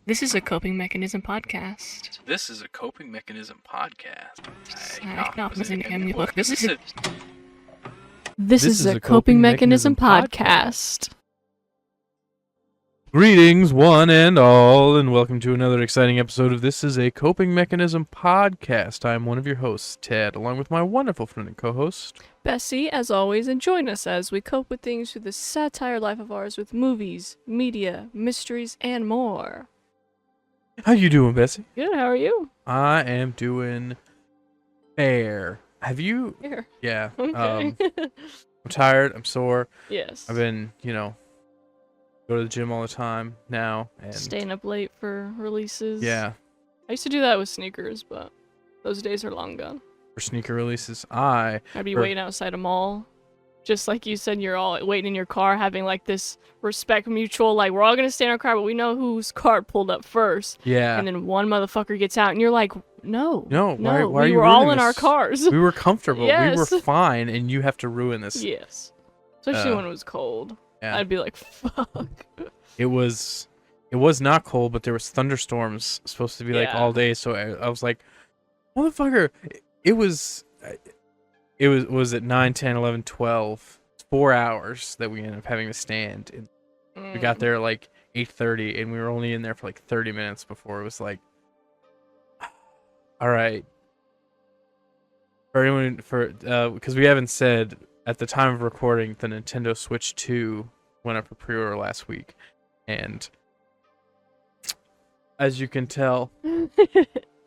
This is a coping mechanism podcast. This is a coping mechanism podcast. This is a coping mechanism podcast. Greetings, one and all, and welcome to another exciting episode of This is a Coping Mechanism podcast. I am one of your hosts, Ted, along with my wonderful friend and co-host, Bessie, as always, and join us as we cope with things through this satire life of ours with movies, media, mysteries, and more. How you doing, Bessie? Good, how are you? I am doing fair. Have you? Here. Yeah. Okay. I'm tired. I'm sore. Yes. I've been, go to the gym all the time now. And staying up late for releases. yeah. I used to do that with sneakers, but those days are long gone. For sneaker releases, I'd be waiting outside a mall. Just like you said, you're all waiting in your car, having like this respect mutual, like we're all gonna stay in our car, but we know whose car pulled up first. Yeah. And then one motherfucker gets out, and you're like, no. Why are we you were all ruining in our this? cars. We were comfortable. Yes. We were fine, and you have to ruin this. Yes. Especially when it was cold. Yeah. I'd be like, fuck. It was not cold, but there was thunderstorms supposed to be like Yeah. all day. So I was like, motherfucker, it was at 9, 10, 11, 12, 4 hours that we ended up having to stand. And we got there at like 8:30, and we were only in there for like 30 minutes before it was like, all right. For anyone, because we haven't said at the time of recording, the Nintendo Switch 2 went up for pre-order last week, and as you can tell,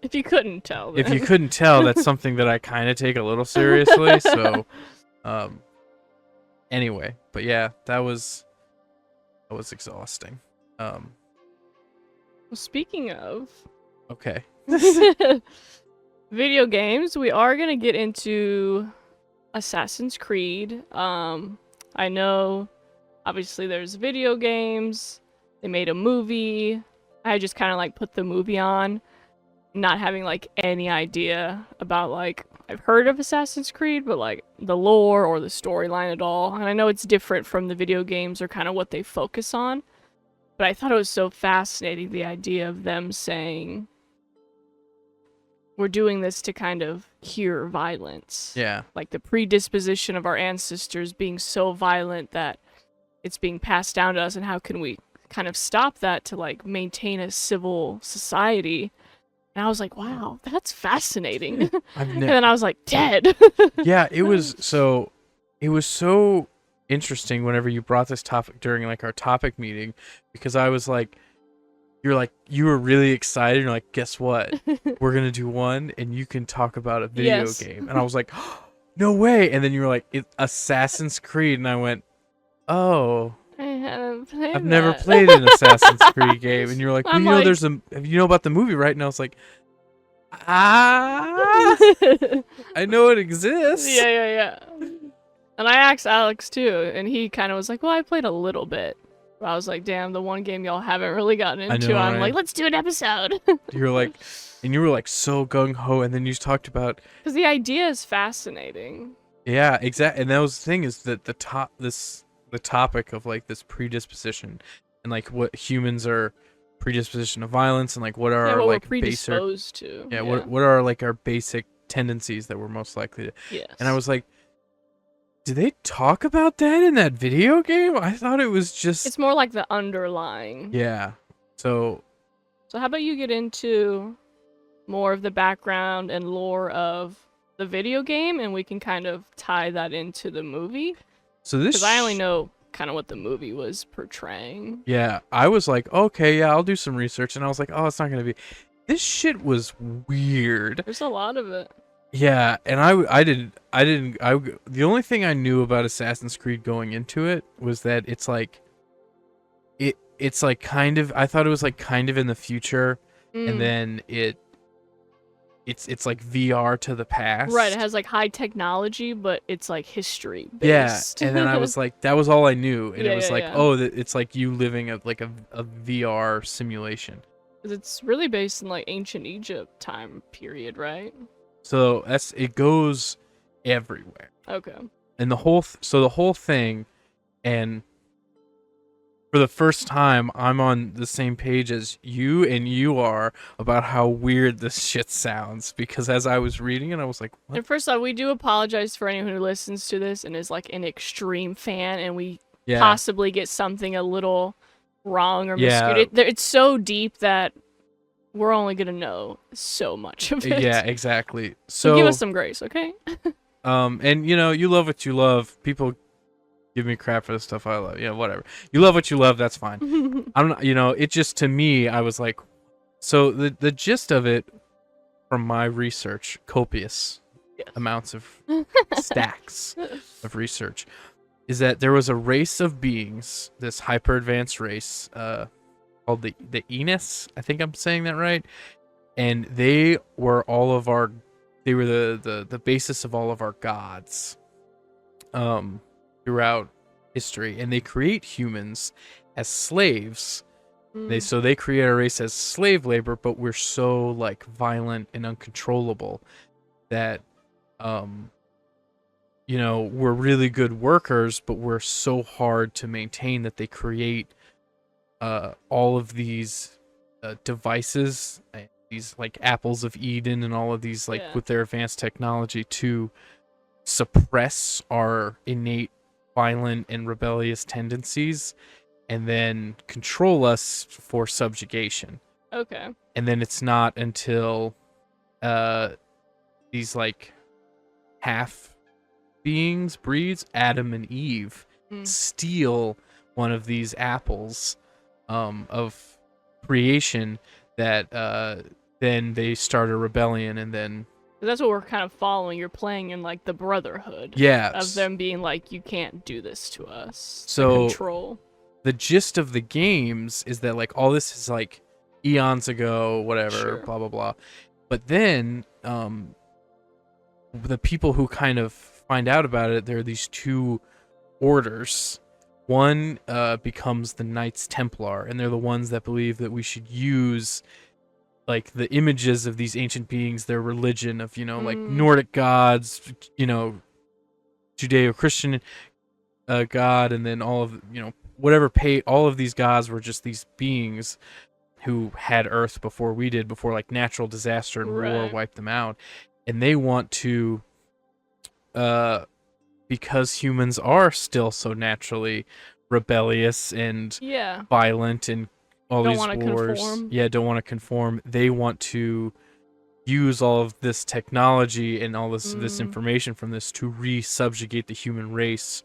If you couldn't tell. Then. if you couldn't tell, that's something that I kind of take a little seriously. So, anyway, but yeah, that was exhausting. Well, speaking of Okay. video games, we are gonna get into Assassin's Creed. I know, obviously, there's video games. They made a movie. I just kind of like put the movie on, not having like any idea about like I've heard of Assassin's Creed, but like the lore or the storyline at all. And I know it's different from the video games or kind of what they focus on. But I thought it was so fascinating, the idea of them saying, we're doing this to kind of cure violence. Yeah. Like the predisposition of our ancestors being so violent that it's being passed down to us, and how can we kind of stop that to like maintain a civil society? And I was like, wow, that's fascinating. And then I was like, dead. Yeah, it was so interesting whenever you brought this topic during like our topic meeting, because I was like, you were really excited. You're like, guess what? We're gonna do one, and you can talk about a video Yes. game. And I was like, oh, no way. And then you were like, it's Assassin's Creed, and I went, oh, I haven't played I've never that. played an Assassin's Creed game. And you were like, well, I'm you know, like- there's you know about the movie, right? And I was like, I know it exists. Yeah. And I asked Alex too, and he kind of was like, well, I played a little bit. But I was like, damn, the one game y'all haven't really gotten into. know, I'm right? like, let's do an episode. You're like, and you were like so gung ho, and then you talked about, Because the idea is fascinating. yeah, exactly. And that was the thing, is that the topic of like this predisposition, and like what humans are predisposition to violence, and like what are our What like we're basic, predisposed to. yeah, what are like our basic tendencies that we're most likely to. Yes. And I was like, did they talk about that in that video game? I thought it was just, It's more like the underlying. yeah. So So how about you get into more of the background and lore of the video game, and we can kind of tie that into the movie? this, Because I only know kind of what the movie was portraying. yeah, I was like, okay, yeah, I'll do some research, and I was like, oh, it's not gonna be. This shit was weird. There's a lot of it. Yeah, and the only thing I knew about Assassin's Creed going into it was that it's like, it's like kind of, I thought it was like kind of in the future, and then it's like VR to the past. Right, it has like high technology, but it's like history Yeah, based. and then I was like, that was all I knew, and Yeah, it was yeah, like, yeah. oh, it's like you living a VR simulation. 'Cause it's really based in like ancient Egypt time period, right? So it goes everywhere, Okay. and the whole thing, and for the first time, I'm on the same page as you and you are about how weird this shit sounds. Because as I was reading it, I was like, what? And first off, we do apologize for anyone who listens to this and is like an extreme fan, and we Yeah. possibly get something a little wrong or Yeah. miscued. It's so deep that we're only gonna know so much of it. Yeah, exactly. So give us some grace, okay? And you love what you love. People give me crap for the stuff I love. Yeah, whatever. You love what you love, that's fine. I'm not, it just, to me, I was like, so the gist of it from my research, copious amounts of stacks of research, is that there was a race of beings, this hyper advanced race, called the Enos. I think I'm saying that right. And they were the basis of all of our gods throughout history, and they create humans as slaves. They create a race as slave labor, but we're so like violent and uncontrollable that we're really good workers, but we're so hard to maintain that they create all of these devices, these like apples of Eden and all of these like with their advanced technology to suppress our innate violent and rebellious tendencies and then control us for subjugation. Okay. And then it's not until these like half beings, breeds, Adam and Eve, steal one of these apples of creation that then they start a rebellion, and then that's what we're kind of following. You're playing in like the brotherhood. Yeah. Of them being like, you can't do this to us. So control. The gist of the games is that like all this is like eons ago, whatever, blah blah blah. But then the people who kind of find out about it, there are these two orders. One becomes the Knights Templar, and they're the ones that believe that we should use like the images of these ancient beings, their religion of, like Nordic gods, Judeo-Christian god, and then all of, all of these gods were just these beings who had Earth before we did, before like natural disaster and war wiped them out. And they want to, because humans are still so naturally rebellious and violent and all these wars. Don't want to conform. They want to use all of this technology and all this information from this to re-subjugate the human race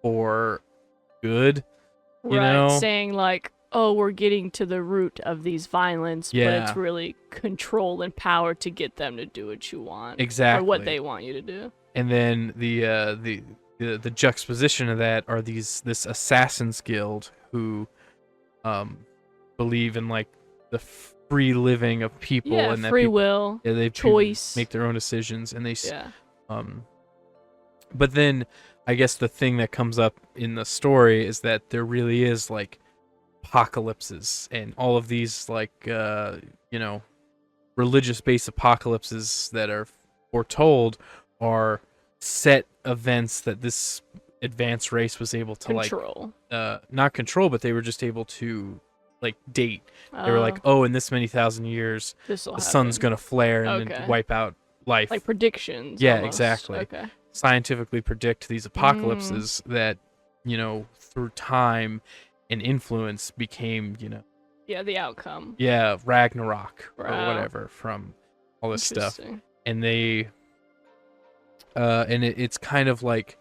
for good. You know? Saying like, oh, we're getting to the root of these violence, but it's really control and power to get them to do what you want. Exactly. Or what they want you to do. And then the juxtaposition of that are this assassins guild who believe in like the free living of people and that free will, they choice, make their own decisions, and they but then I guess the thing that comes up in the story is that there really is like apocalypses and all of these like religious based apocalypses that are foretold are set events that this advanced race was able to control. Not control, but they were just able to like date. They were like, oh, in this many thousand years the sun's gonna flare and then wipe out life. Like predictions. Yeah, almost. exactly. Okay. Scientifically predict these apocalypses that through time and influence became the outcome. Ragnarok or whatever from all this stuff. And they it's kind of like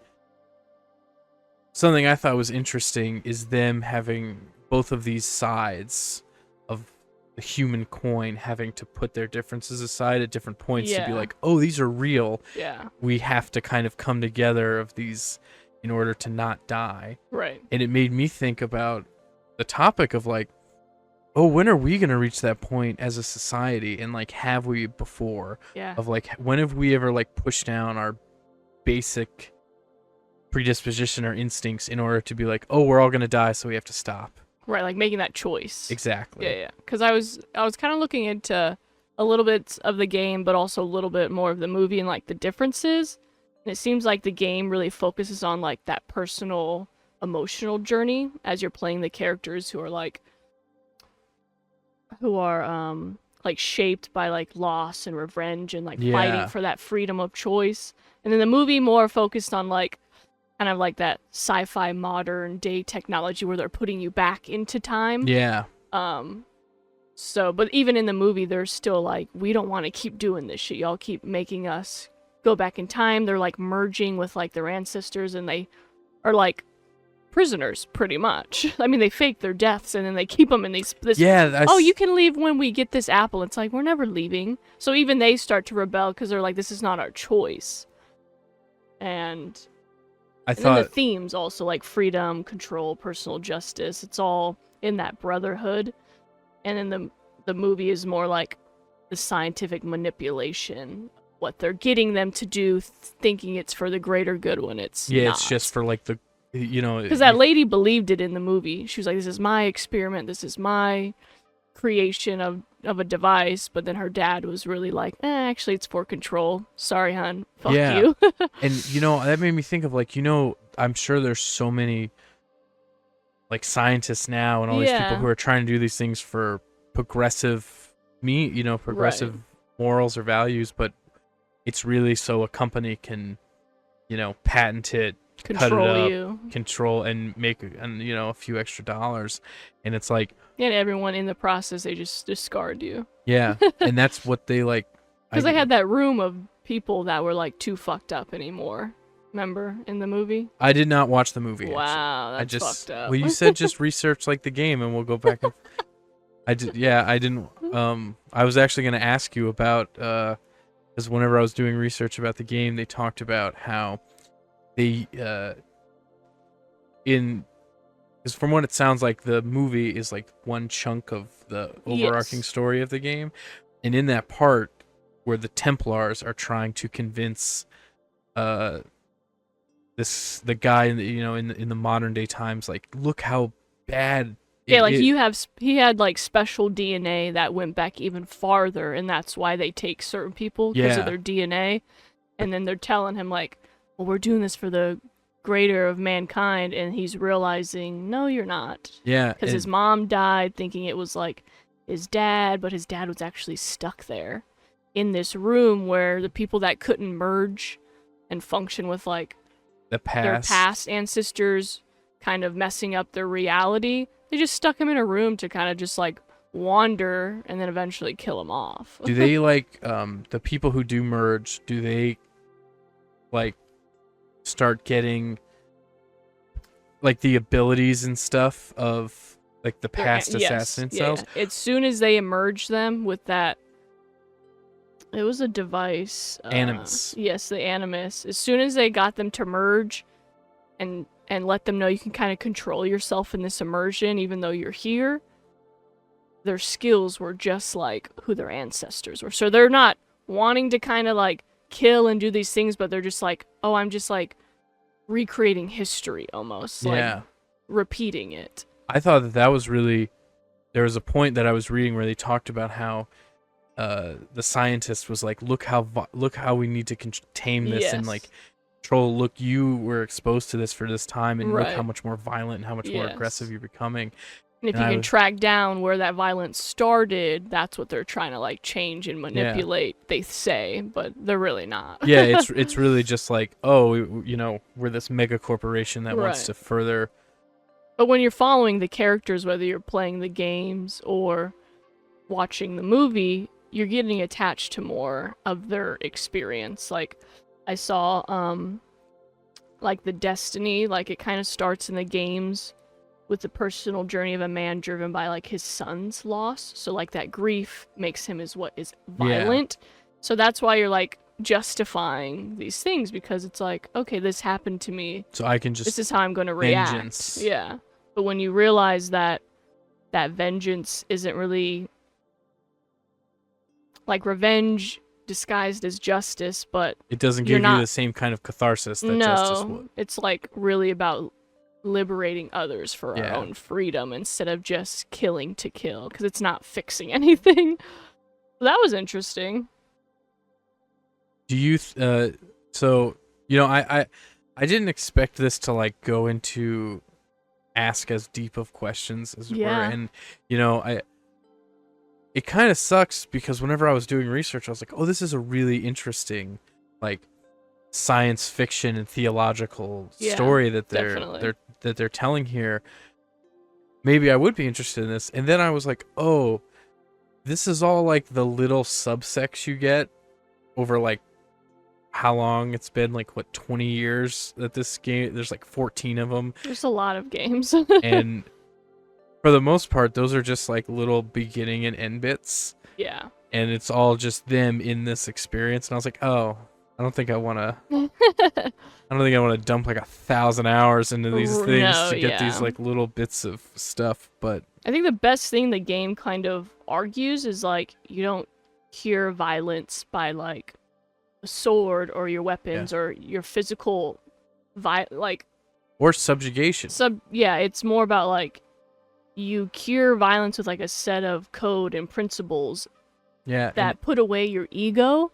something I thought was interesting is them having both of these sides of the human coin having to put their differences aside at different points to be like, oh, these are real. Yeah. We have to kind of come together of these in order to not die. Right. And it made me think about the topic of like, oh, when are we going to reach that point as a society? And like, have we before? Yeah. Of like, when have we ever like pushed down our basic predisposition or instincts in order to be like, oh, we're all going to die, so we have to stop. Right, like making that choice. Exactly. Yeah. Because I was kind of looking into a little bit of the game, but also a little bit more of the movie and like the differences. And it seems like the game really focuses on like that personal emotional journey as you're playing the characters who are like like shaped by like loss and revenge and like fighting for that freedom of choice. And then the movie more focused on like kind of like that sci-fi modern day technology where they're putting you back into time. Yeah. So, but even in the movie, they're still like, we don't want to keep doing this shit. Y'all keep making us go back in time. They're like merging with like their ancestors, and they are like prisoners pretty much. I mean, they fake their deaths and then they keep them in this oh, you can leave when we get this apple. It's like, we're never leaving. So even they start to rebel because they're like, this is not our choice. And then the themes also like freedom, control, personal justice. It's all in that brotherhood. And then the movie is more like the scientific manipulation, what they're getting them to do, thinking it's for the greater good when it's not. It's just for like the, you know. Because that lady believed it in the movie. She was like, this is my experiment. This is my creation of a device. But then her dad was really like, actually, it's for control. Sorry, hon. Fuck you. And, you know, that made me think of like, you know, I'm sure there's so many like scientists now and all these people who are trying to do these things for progressive morals or values, but it's really so a company can, you know, patent it, control cut it up, you, control, and make you know, a few extra dollars. And it's like, and everyone in the process, they just discard you. Yeah. And that's what they like. Because they had that room of people that were like too fucked up anymore. Remember in the movie? I did not watch the movie. Wow, that's fucked up. Well, you said just research like the game, and we'll go back. And I didn't. I was actually going to ask you about because whenever I was doing research about the game, they talked about how they because from what it sounds like, the movie is like one chunk of the overarching story of the game, and in that part where the Templars are trying to convince the guy in the modern day times, like, look how bad he had like special DNA that went back even farther, and that's why they take certain people because of their DNA. And then they're telling him like, well, we're doing this for the greater of mankind, and he's realizing, no, you're not. Because his mom died thinking it was like his dad, but his dad was actually stuck there in this room where the people that couldn't merge and function with like their past ancestors kind of messing up their reality, they just stuck him in a room to kind of just like wander and then eventually kill him off. Do they like the people who do merge, do they like start getting like the abilities and stuff of like the past assassin cells? As soon as they emerge them with that, it was a device. Animus. Yes, the Animus. As soon as they got them to merge and let them know you can kind of control yourself in this immersion even though you're here, their skills were just like who their ancestors were. So they're not wanting to kind of like kill and do these things, but they're just like, oh, I'm just like recreating history almost. Like repeating it. I thought that was really, there was a point that I was reading where they talked about how the scientist was like, look how we need to tame this and like control. Look, you were exposed to this for this time, and look how much more violent and how much more aggressive you're becoming. And if you can track down where that violence started, that's what they're trying to like change and manipulate. They say, but they're really not. It's really just like, oh, you know, we're this mega corporation that wants to further. But when you're following the characters, whether you're playing the games or watching the movie, you're getting attached to more of their experience. Like I saw like the Destiny, like it kind of starts in the games with the personal journey of a man driven by like his son's loss. So like that grief makes him is violent. So that's why you're like justifying these things, because it's like, okay, this happened to me, so I can just, this is how I'm going to react. But when you realize that vengeance isn't really like revenge disguised as justice, but it doesn't give you the same kind of catharsis that justice would. It's like really about liberating others for our own freedom instead of just killing to kill, because it's not fixing anything. That was interesting. Do you so, you know, I didn't expect this to like go into ask as deep of questions as it were. Yeah. And it kind of sucks because whenever I was doing research, I was like, oh, this is a really interesting, like, science fiction and theological story that they're telling here. Maybe I would be interested in this. And then I was like, oh, this is all like the little subsects you get over like how long it's been, like what, 20 years that this game, there's like 14 of them. There's a lot of games. And for the most part, those are just like little beginning and end bits. Yeah. And it's all just them in this experience. And I was like, oh, I don't think I want to dump like 1,000 hours into these things to get these like little bits of stuff. But I think the best thing the game kind of argues is like you don't cure violence by like a sword or your weapons or your physical or subjugation. It's more about like you cure violence with like a set of code and principles that put away your ego.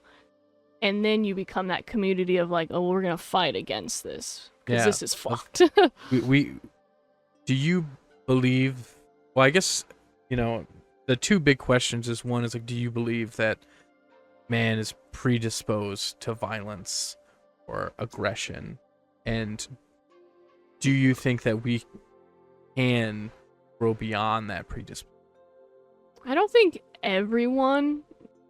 And then you become that community of like, oh, we're gonna fight against this because this is fucked. Do you believe? Well, I guess the two big questions is one is like, do you believe that man is predisposed to violence or aggression, and do you think that we can grow beyond that predisposition? I don't think everyone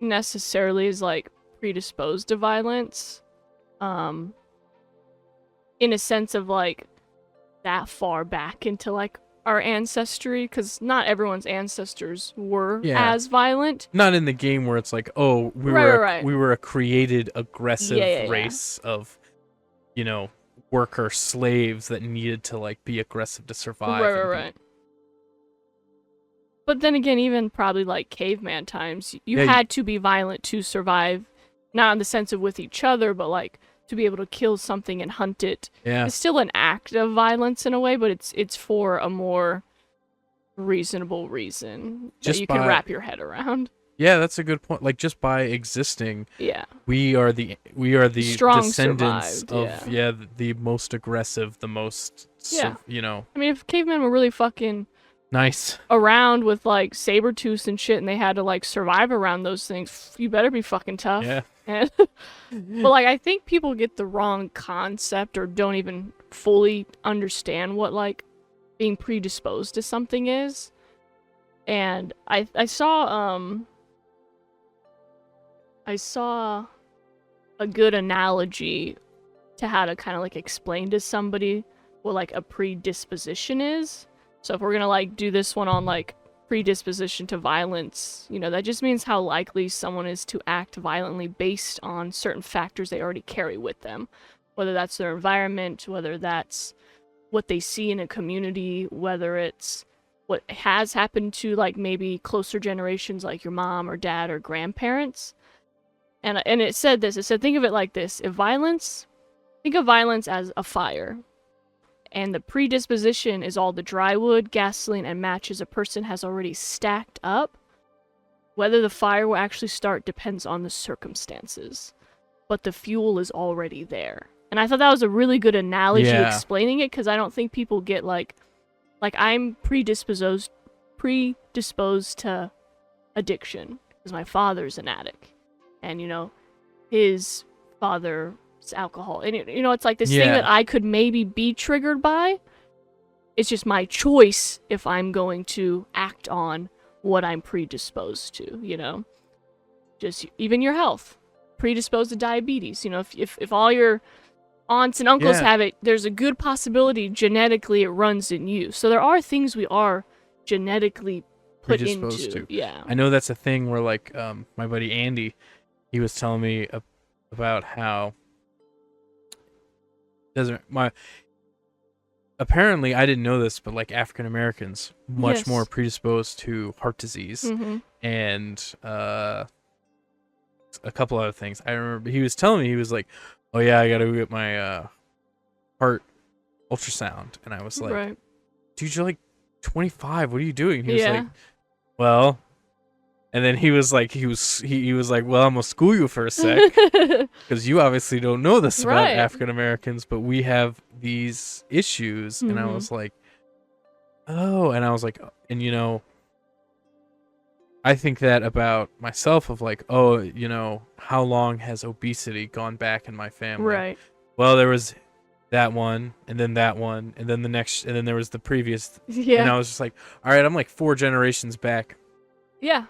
necessarily is like predisposed to violence in a sense of like that far back into like our ancestry, because not everyone's ancestors were as violent. Not in the game where it's like, oh, we were a created aggressive race of worker slaves that needed to like be aggressive to survive. Right. But then again, even probably like caveman times, you had to be violent to survive. Not in the sense of with each other, but like to be able to kill something and hunt it. Yeah. It's still an act of violence in a way, but it's for a more reasonable reason that you can wrap your head around. Yeah, that's a good point. Like just by existing, we are the strong descendants survived, of the most aggressive, the most I mean, if cavemen were really fucking nice around with like saber tooths and shit, and they had to like survive around those things, you better be fucking tough. Yeah. But like I think people get the wrong concept or don't even fully understand what like being predisposed to something is. And I saw a good analogy to how to kind of like explain to somebody what like a predisposition is. So if we're gonna like do this one on like predisposition to violence, that just means how likely someone is to act violently based on certain factors they already carry with them. Whether that's their environment, whether that's what they see in a community, whether it's what has happened to like maybe closer generations like your mom or dad or grandparents. And it said this, think of it like this. Think of violence as a fire. And the predisposition is all the dry wood, gasoline, and matches a person has already stacked up. Whether the fire will actually start depends on the circumstances. But the fuel is already there. And I thought that was a really good analogy explaining it, because I don't think people get like I'm predisposed to addiction, because my father's an addict. And, his father alcohol, and it's like this thing that I could maybe be triggered by. It's just my choice if I'm going to act on what I'm predisposed to. Just even your health, predisposed to diabetes. If all your aunts and uncles have it, there's a good possibility genetically it runs in you. So there are things we are genetically put into. Yeah, I know that's a thing where like my buddy Andy, he was telling me about how apparently I didn't know this, but like African Americans much more predisposed to heart disease and a couple other things. I remember he was telling me, he was like, oh yeah, I gotta go get my heart ultrasound, and I was like, dude, you're like 25, what are you doing? He was like, well, and then he was like, well, I'm gonna school you for a sec, because you obviously don't know this about African Americans, but we have these issues. And I was like, oh, and I was like, and I think that about myself of like, oh, how long has obesity gone back in my family? Right. Well, there was that one, and then that one, and then the next, and then there was the previous. Yeah. And I was just like, all right, I'm like 4 generations back. Yeah.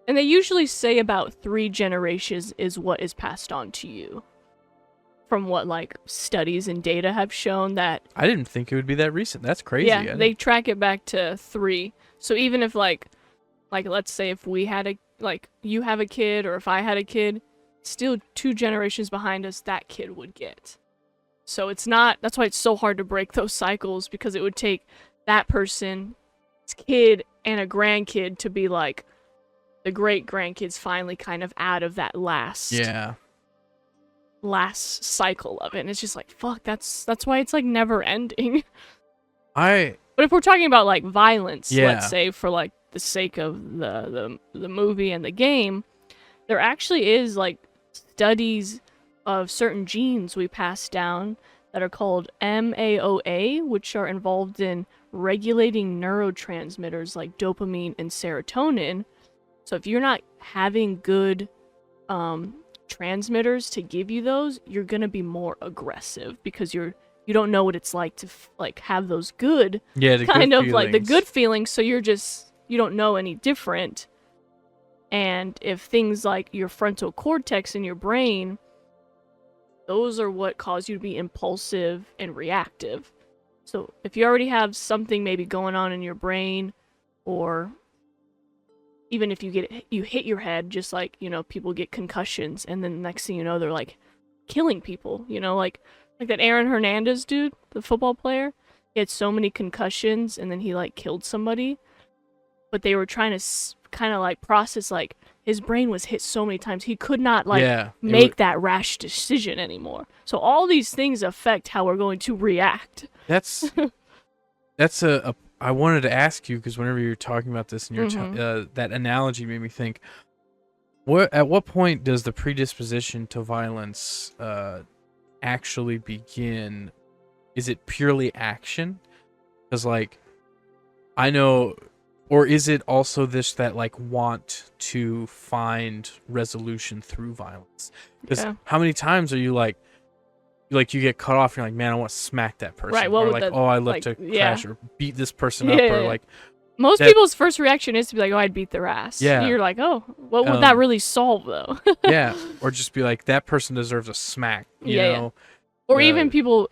And they usually say about 3 generations is what is passed on to you. From what, like, studies and data have shown that... I didn't think it would be that recent. That's crazy. Yeah, they track it back to 3. So even if, like, let's say if we had you have a kid, or if I had a kid, still 2 generations behind us, that kid would get. So it's not... That's why it's so hard to break those cycles, because it would take that person's kid and a grandkid to be, like, the great-grandkids finally kind of out of that last cycle of it. And it's just like, fuck, that's why it's, like, never ending. But if we're talking about, like, violence, let's say, for, like, the sake of the movie and the game, there actually is, like, studies of certain genes we pass down that are called MAOA, which are involved in regulating neurotransmitters like dopamine and serotonin. So if you're not having good transmitters to give you those, you're gonna be more aggressive, because you don't know what it's like to have those good kind of like the good feelings. So you don't know any different. And if things like your frontal cortex in your brain, those are what cause you to be impulsive and reactive. So if you already have something maybe going on in your brain, or even if you hit your head, just like, people get concussions, and then the next thing you know, they're like killing people, like that Aaron Hernandez dude, the football player. He had so many concussions, and then he like killed somebody. But they were trying to kind of like process, like, his brain was hit so many times he could not make that rash decision anymore. So all these things affect how we're going to react. That's I wanted to ask you, because whenever you were talking about this, and that analogy made me think, at what point does the predisposition to violence actually begin? Is it purely action? Because, like, I know, or is it also this that, like, want to find resolution through violence? Because how many times are you like you get cut off, and you're like, man, I want to smack that person. Right, or like, I love to crash or beat this person up, or like... Most people's first reaction is to be like, oh, I'd beat their ass. Yeah. And you're like, oh, what would that really solve, though? Yeah, or just be like, that person deserves a smack, you know? Or even people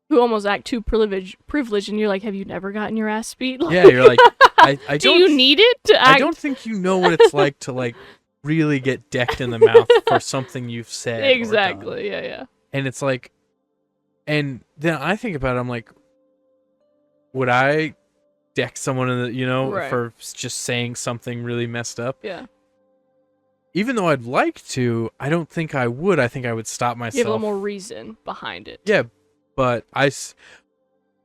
who almost act too privileged, and you're like, have you never gotten your ass beat? Yeah, you're like, I don't... Do you need it to act? I don't think you know what it's like to, like, really get decked in the mouth for something you've said. Exactly, or done. Yeah. And it's like, and then I think about it, I'm like, would I deck someone in the, for just saying something really messed up? Yeah. Even though I'd like to, I don't think I would. I think I would stop myself. You have a little more reason behind it. Yeah, but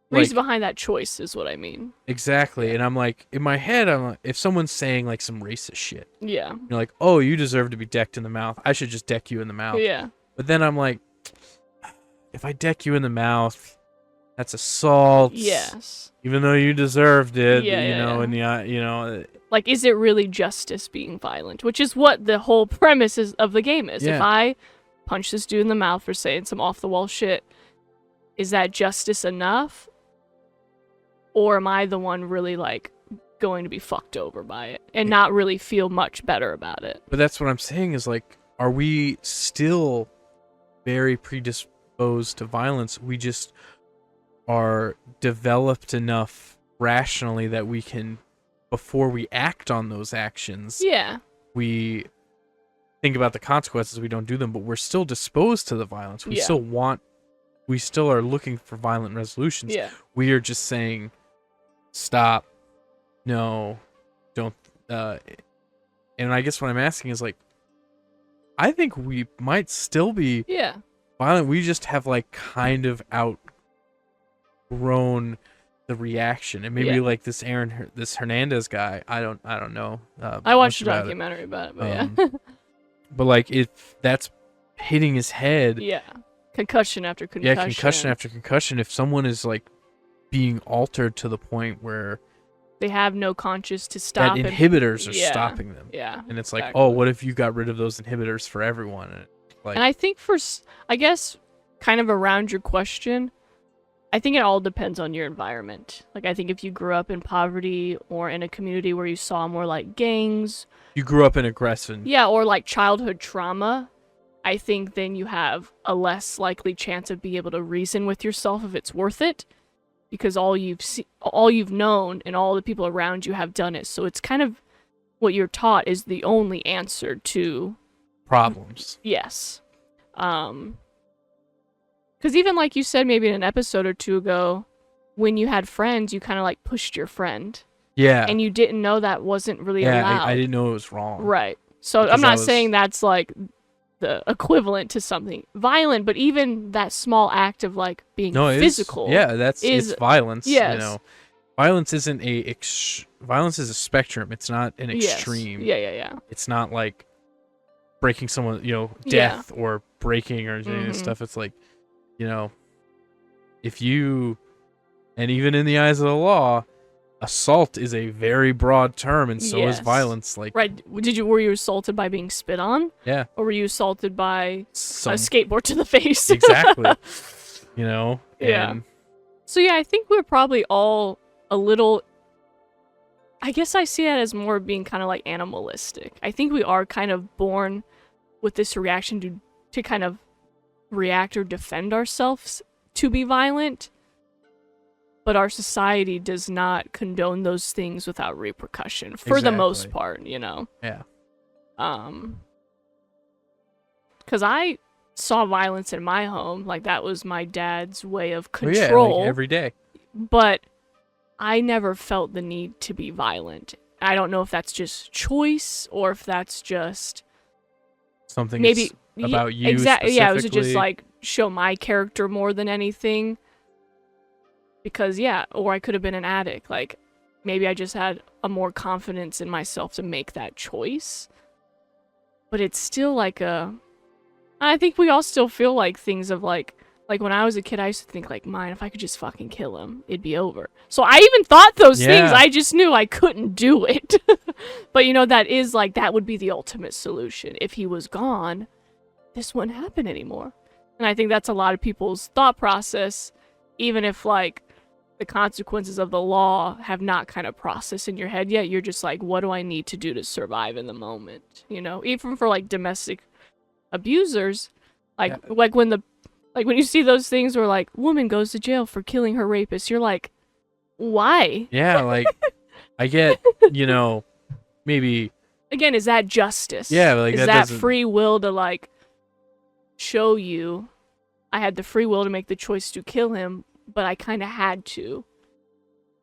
reason behind that choice is what I mean. Exactly. And I'm like, in my head, I'm like, if someone's saying like some racist shit, yeah, you're like, oh, you deserve to be decked in the mouth. I should just deck you in the mouth. Yeah. But then I'm like, if I deck you in the mouth, that's assault. Yes. Even though you deserved it, in the like, is it really justice being violent? Which is what the whole premise of the game is. Yeah. If I punch this dude in the mouth for saying some off the wall shit, is that justice enough? Or am I the one really, like, going to be fucked over by it and not really feel much better about it? But that's what I'm saying is, like, are we still very predisposed to violence? We just are developed enough rationally that we can, before we act on those actions, we think about the consequences, we don't do them, but we're still disposed to the violence. We still are looking for violent resolutions. Yeah. We are just saying, stop, no, don't, and I guess what I'm asking is, like, I think we might still be violent. We just have, like, kind of outgrown the reaction, and maybe like this Hernandez guy. I don't know. I watched a documentary about it, but but like, if that's hitting his head, concussion after concussion. Yeah, concussion after concussion. If someone is like being altered to the point where they have no conscience to stop that it. inhibitors are Yeah. stopping them. Yeah. And it's like, exactly. oh, what if you got rid of those inhibitors for everyone? And like, And I think I guess, kind of around your question, I think it all depends on your environment. Like, I think if you grew up in poverty or in a community where you saw more like gangs, you grew up in aggressive. yeah, or like childhood trauma, I think then you have a less likely chance of being able to reason with yourself if it's worth it, because all you've known and all the people around you have done it. So it's kind of what you're taught is the only answer to problems. Yes. Because even like you said maybe in an episode or two ago, when you had friends, you kind of like pushed your friend. Yeah. And you didn't know that wasn't really allowed. I didn't know it was wrong. Right. So Because I'm not I was- saying that's like the equivalent to something violent, but even that small act of like being No, it is- physical. it's violence. Yes. You know, violence isn't violence is a spectrum. It's not an Yes. extreme. Yeah. It's not like breaking someone, Yeah. death or breaking or any of this Mhm. stuff. It's like, if you, and even in the eyes of the law, assault is a very broad term, and so is Yes. violence. Like, Right. Were you assaulted by being spit on? Yeah. Or were you assaulted by a some, skateboard to the face? exactly. Yeah. And So yeah, I think we're probably all a little. I guess I see it as more being kind of like animalistic. I think we are kind of born with this reaction to kind of react or defend ourselves to be violent, but our society does not condone those things without repercussion for the most part, Yeah. Because I saw violence in my home, like that was my dad's way of Well, yeah, control. like every day. But I never felt the need to be violent. I don't know if that's just choice or if that's just Something maybe about you exactly. Yeah, it was just specifically. like show my character more than anything. Because or I could have been an addict. Like maybe I just had a more confidence in myself to make that choice. But it's still like I think we all still feel like things of like when I was a kid, I used to think like, man, if I could just fucking kill him, it'd be over. So I even thought those things. Yeah. I just knew I couldn't do it. But that is like, that would be the ultimate solution. If he was gone, this wouldn't happen anymore. And I think that's a lot of people's thought process, even if like the consequences of the law have not kind of processed in your head yet. You're just like, what do I need to do to survive in the moment? Even for like domestic abusers, like when you see those things where like woman goes to jail for killing her rapist, you're like, why? Yeah, like I get, maybe Again, is that justice? Yeah, like, is that that doesn't- free will to like show you I had the free will to make the choice to kill him, but I kind of had to.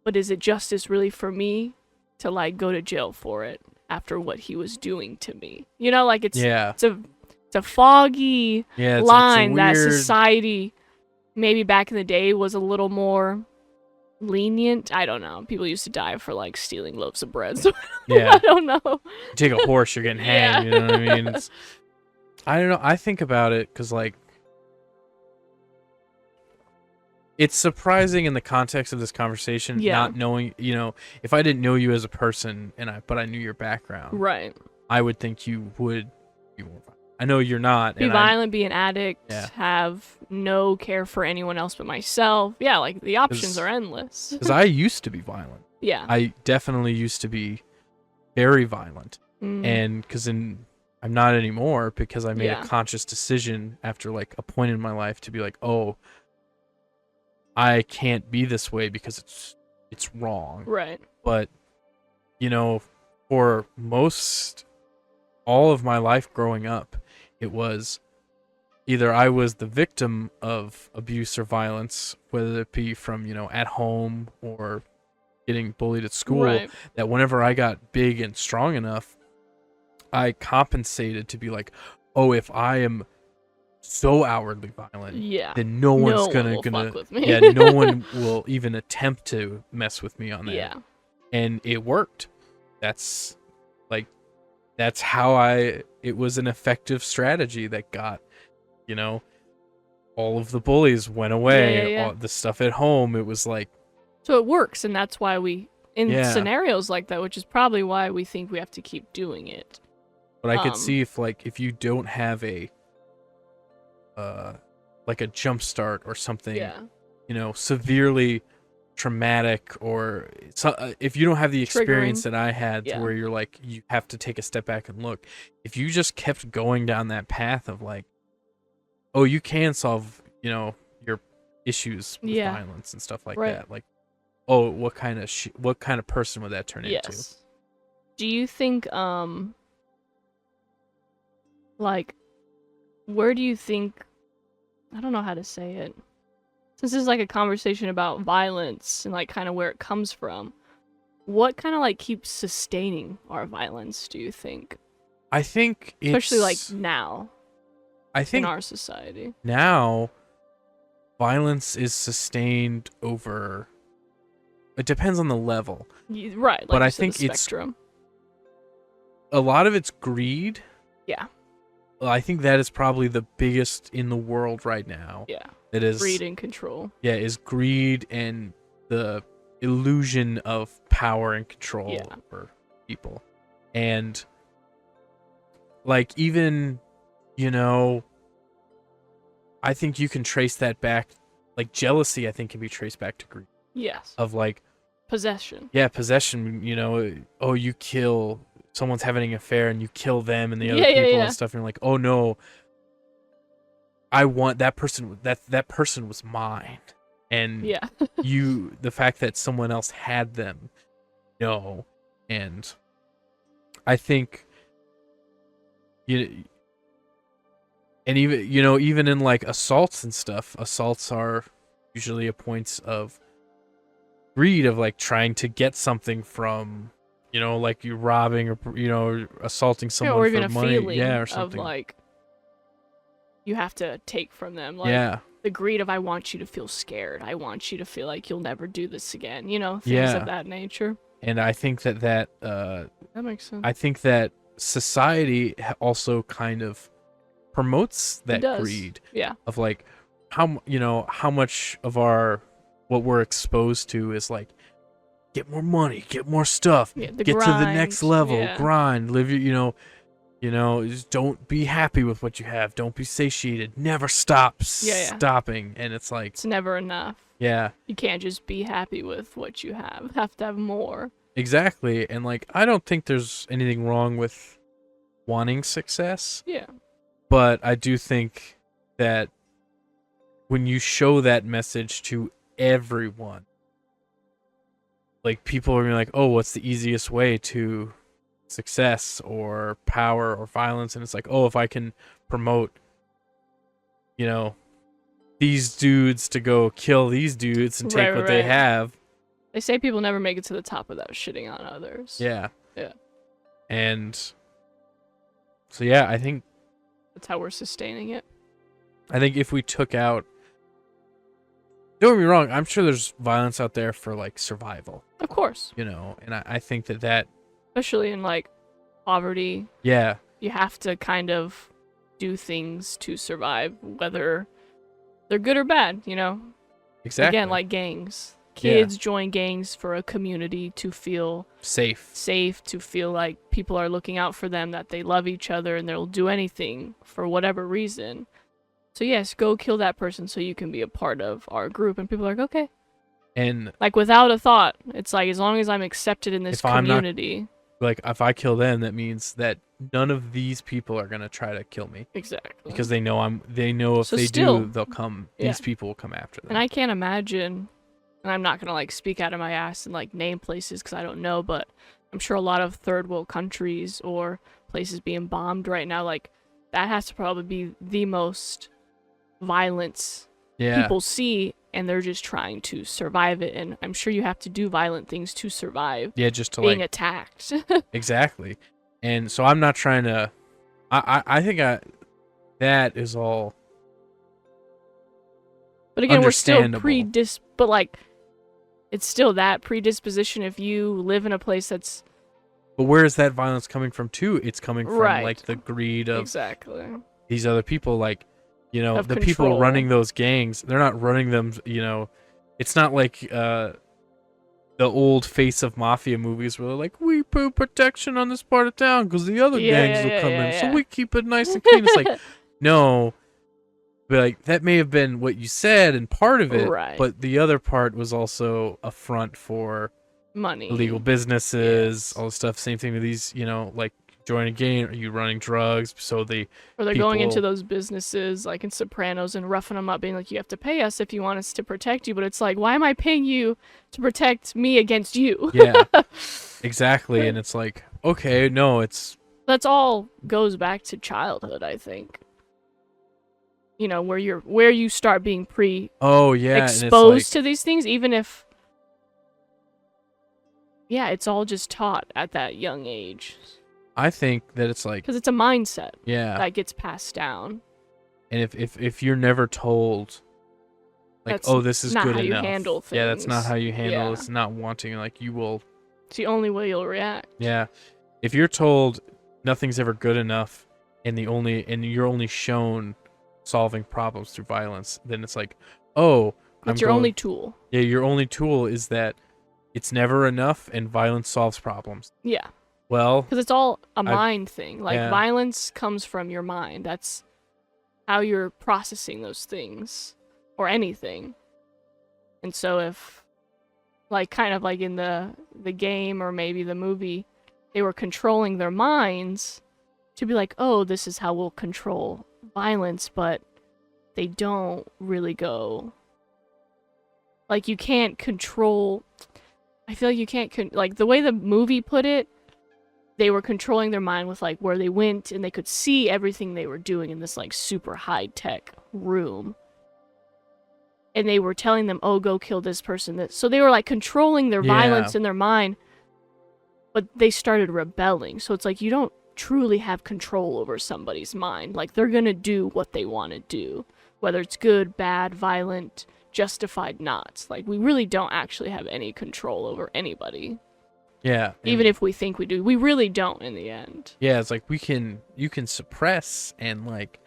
But is it justice really for me to like go to jail for it after what he was doing to me? Like it's a foggy it's line a that weird- society maybe back in the day was a little more lenient. I don't know. People used to die for like stealing loaves of bread. So Yeah. I don't know. You take a horse, you're getting hanged. Yeah. You know what I mean? I don't know. I think about it because like it's surprising in the context of this conversation, Yeah. not knowing. If I didn't know you as a person but I knew your background, Right. I would think you would be more violent. I know you're not. Be and violent, be an addict, Yeah. have no care for anyone else but myself. Yeah, like the options are endless. Because I used to be violent. Yeah. I definitely used to be very violent. Mm. And because I'm not anymore, because I made Yeah. a conscious decision after like a point in my life to be like, oh, I can't be this way because it's wrong. Right. But for all of my life growing up, it was either I was the victim of abuse or violence, whether it be from at home or getting bullied at school, Right. that whenever I got big and strong enough, I compensated to be like, oh, if I am so outwardly violent, Yeah. then no one's one will fuck with me. yeah, no one will even attempt to mess with me on that. Yeah. And it worked. That's how it was an effective strategy that got, all of the bullies went away. Yeah. All the stuff at home, it was like, So it works, and that's why in Yeah. scenarios like that, which is probably why we think we have to keep doing it. But I could see if you don't have a like a jump start or something, severely traumatic, or if you don't have the experience that I had to where you're like, you have to take a step back and look. If you just kept going down that path of like, oh, you can solve, your issues with violence and stuff like that. Like, oh, what kind of person would that turn into? Do you think, like, where do you think, I don't know how to say it. Since this is like a conversation about violence and like kind of where it comes from, what kind of like keeps sustaining our violence, do you think? I think especially like now. I think in our society. Now violence is sustained over, it depends on the level. Right, like but I think it's a lot of it's greed. Yeah. I think that is probably the biggest in the world right now. Yeah. It is greed and control. Yeah, is greed and the illusion of power and control over people. And like even, I think you can trace that back, like jealousy I think can be traced back to greed. Yes. Of like possession. Yeah, possession, oh, you kill someone's having an affair and you kill them and the other people and stuff, and you're like, oh no, I want that person. That person was mine, and the fact that someone else had them, and I think, and even in like assaults and stuff, assaults are usually a points of greed, of like trying to get something from, like you robbing or assaulting someone or even for a money, feeling or something of like you have to take from them, like the greed of I want you to feel scared, I want you to feel like you'll never do this again, things of that nature. And I think that that makes sense. I think that society also kind of promotes that greed, of like how much of what we're exposed to is like, get more money, get more stuff, get to the next level, grind, live your, just don't be happy with what you have, don't be satiated, never stop stopping, and it's like it's never enough. Yeah, you can't just be happy with what you have to have more. Exactly. And like, I don't think there's anything wrong with wanting success, but I do think that when you show that message to everyone, like people are gonna be like, oh, what's the easiest way to success or power or violence? And it's like, oh, if I can promote, these dudes to go kill these dudes and take what they have. They say people never make it to the top without shitting on others. Yeah. Yeah. And so I think that's how we're sustaining it. I think if we took out, don't get me wrong, I'm sure there's violence out there for like survival. Of course. And I think that especially in like poverty. Yeah. You have to kind of do things to survive, whether they're good or bad, Exactly. Again, like gangs. Kids join gangs for a community to feel safe, to feel like people are looking out for them, that they love each other, and they'll do anything for whatever reason. So yes, go kill that person so you can be a part of our group. And people are like, okay. And like without a thought, it's like, as long as I'm accepted in this community. If I kill them, that means that none of these people are gonna try to kill me. Exactly. Because they know if they do, they'll come. These people will come after them. And I can't imagine, and I'm not gonna like speak out of my ass and like name places because I don't know, but I'm sure a lot of third world countries or places being bombed right now, like that has to probably be the most violence people see, and they're just trying to survive it. And I'm sure you have to do violent things to survive. Yeah, just to being attacked. Exactly. And so I'm not trying to. I think that is all. But again, we're still but like, it's still that predisposition if you live in a place that's. But where is that violence coming from too? It's coming from like the greed of these other people, like, the people running those gangs. They're not running them, it's not like the old face of mafia movies where they're like, we put protection on this part of town because the other gangs will come in, so we keep it nice and clean. It's like, no, but like that may have been what you said and part of it, Right. but the other part was also a front for money, illegal businesses, yes. all the stuff. Same thing with these, you know, like join a gang, are you running drugs? So they or they're going into those businesses like in Sopranos and roughing them up, being like, you have to pay us if you want us to protect you. But it's like, why am I paying you to protect me against you? Yeah, exactly. And it's like, okay, no, it's that's all goes back to childhood, I think. You know, where you start being exposed to these things, even if it's all just taught at that young age. I think that it's like, because it's a mindset that gets passed down. And if you're never told, like, that's oh, this is not good how enough. You handle things. Yeah, that's not how you handle. It's not wanting. Like, you will. It's the only way you'll react. Yeah, if you're told nothing's ever good enough, and you're only shown solving problems through violence, then it's like, oh, that's your only tool. Yeah, your only tool is that it's never enough, and violence solves problems. Yeah. Well, because it's all a mind thing. Like, violence comes from your mind. That's how you're processing those things, or anything. And so if, like, kind of like in the game or maybe the movie, they were controlling their minds to be like, oh, this is how we'll control violence, but they don't really go. Like, you can't control. I feel like you can't like the way the movie put it. They were controlling their mind with, like, where they went, and they could see everything they were doing in this, like, super high-tech room. And they were telling them, oh, go kill this person. So they were, like, controlling their violence in their mind, but they started rebelling. So it's like, you don't truly have control over somebody's mind. Like, they're gonna do what they want to do. Whether it's good, bad, violent, justified, not. Like, we really don't actually have any control over anybody. Yeah. Even if we think we do, we really don't in the end. Yeah, it's like you can suppress and, like,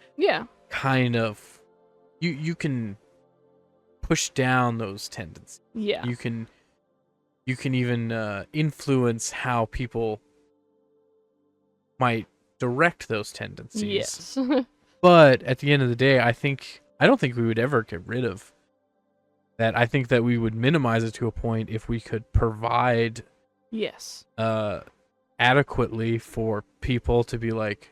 kind of you can push down those tendencies. Yeah. You can even influence how people might direct those tendencies. Yes. But at the end of the day, I don't think we would ever get rid of that. I think that we would minimize it to a point if we could provide adequately for people to be like,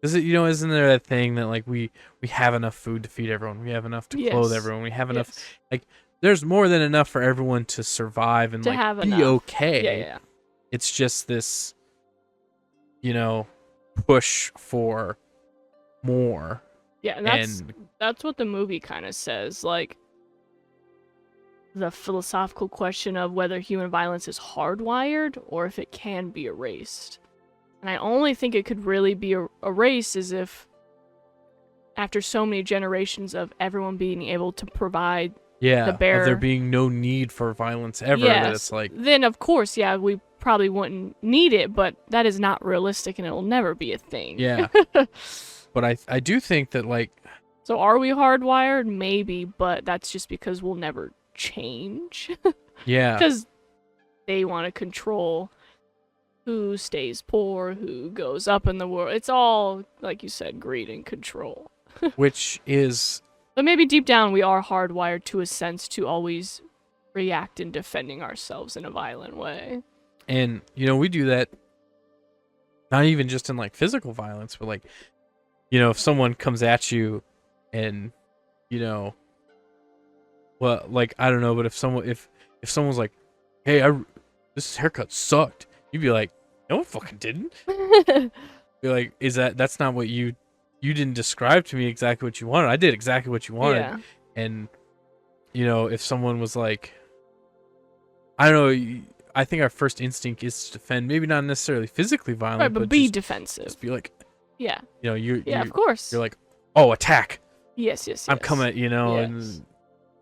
isn't there that thing that, like, we have enough food to feed everyone, we have enough to clothe everyone, we have enough, like, there's more than enough for everyone to survive and, like, be okay. Yeah. It's just this, push for more. Yeah, and that's what the movie kind of says, like, the philosophical question of whether human violence is hardwired or if it can be erased. And I only think it could really be erased as if, after so many generations of everyone being able to provide the bare... of there being no need for violence ever, that it's like... Then, of course, we probably wouldn't need it, but that is not realistic and it will never be a thing. Yeah. But I do think that, like... So are we hardwired? Maybe, but that's just because we'll never change. Yeah. Because they want to control who stays poor, who goes up in the world. It's all, like you said, greed and control. Which is... But maybe deep down we are hardwired to a sense to always react in defending ourselves in a violent way. And, we do that not even just in, like, physical violence, but, like, if someone comes at you and, well, like, I don't know, but if someone's like, hey, this haircut sucked, you'd be like, no, it fucking didn't. Be like, that's not what you didn't describe to me exactly what you wanted. I did exactly what you wanted. Yeah. And, if someone was like, I don't know, I think our first instinct is to defend, maybe not necessarily physically violent, right, but be defensive. Just be like, yeah. You're of course. You're like, oh, attack. Yes. I'm coming, and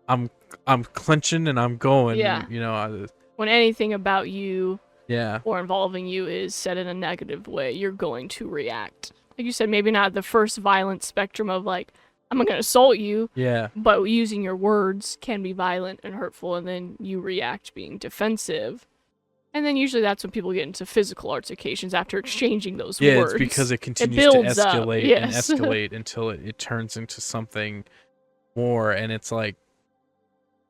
I'm clenching and I'm going. Yeah. When anything about you Yeah. or involving you is said in a negative way, you're going to react. Like you said, maybe not the first violent spectrum of like, I'm not gonna assault you, Yeah. but using your words can be violent and hurtful, and then you react being defensive. And then usually that's when people get into physical altercations after exchanging those Yeah, words. it's because it continues to builds up, escalate and yes. escalate until it turns into something more. And it's like,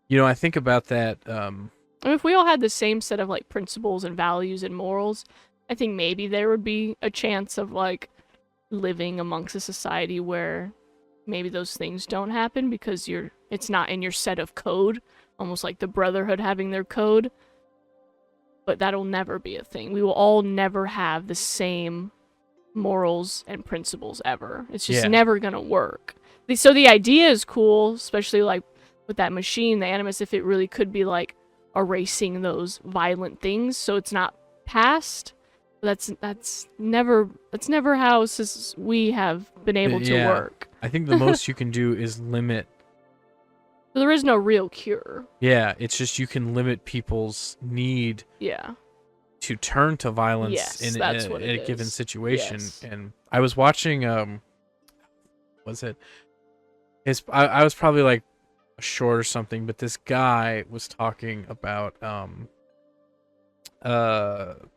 you know, I think about that. I mean, if we all had the same set of like principles and values and morals, I think maybe there would be a chance of like living amongst a society where maybe those things don't happen because it's not in your set of code, almost like the Brotherhood having their code. But that'll never be a thing. We will all never have the same morals and principles ever. It's just never gonna work. So the idea is cool, especially like with that machine, the Animus, if it really could be like erasing those violent things so it's not passed. That's never how we have been able to work. I think the most you can do is limit. So there is no real cure. Yeah, it's just you can limit people's need to turn to violence in a given situation. Yes. And I was watching was it I was probably like a short or something, but this guy was talking about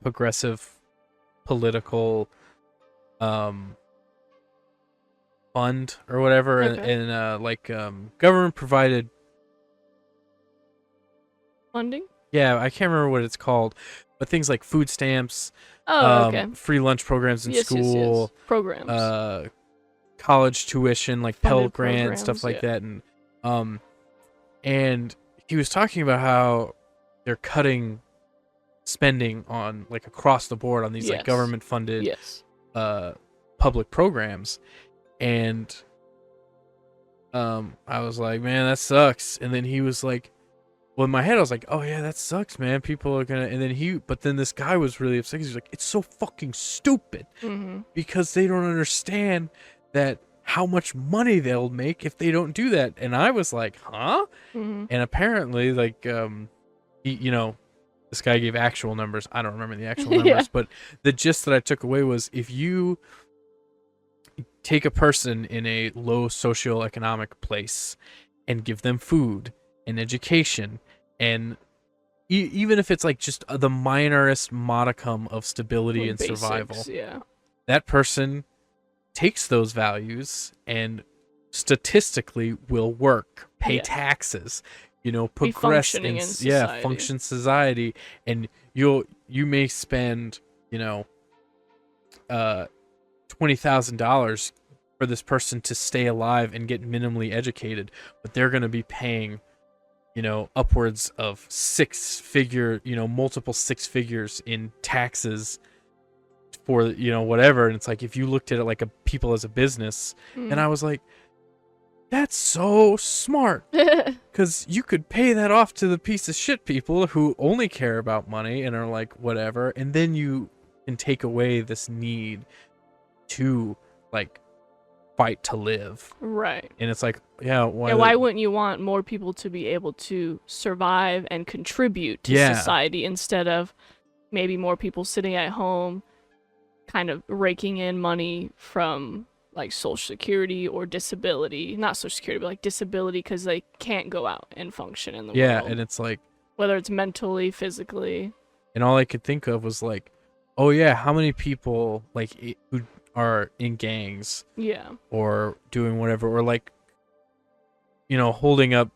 progressive political fund or whatever, and government provided funding. Yeah, I can't remember what it's called, but things like food stamps, free lunch programs in school, yes. Programs, college tuition, like Pell Grant, stuff like that, and he was talking about how they're cutting spending on like across the board on these like government funded public programs. And I was like, man, that sucks. And then he was like, well, in my head I was like, oh yeah, that sucks, man, people are gonna. And then but then this guy was really upset. He's like, it's so fucking stupid because they don't understand that how much money they'll make if they don't do that. And I was like, huh? And apparently, like, this guy gave actual numbers. I don't remember the actual numbers, but the gist that I took away was if you take a person in a low socioeconomic place and give them food and education, and even if it's like just the minorest modicum of stability and basics, survival, that person takes those values and statistically will work, pay taxes, progress in society. function society, and you may spend $20,000 for this person to stay alive and get minimally educated, but they're going to be paying upwards of multiple six figures in taxes for whatever. And it's like, if you looked at it like people as a business, and I was like, that's so smart, because you could pay that off to the piece of shit people who only care about money and are like whatever, and then you can take away this need to like fight to live, right? And it's like, why wouldn't you want more people to be able to survive and contribute to society instead of maybe more people sitting at home kind of raking in money from like Social Security or disability, not Social Security, but like disability, because they can't go out and function in the world. And it's like, whether it's mentally, physically. And all I could think of was like, oh yeah, how many people like who are in gangs, or doing whatever, or like, holding up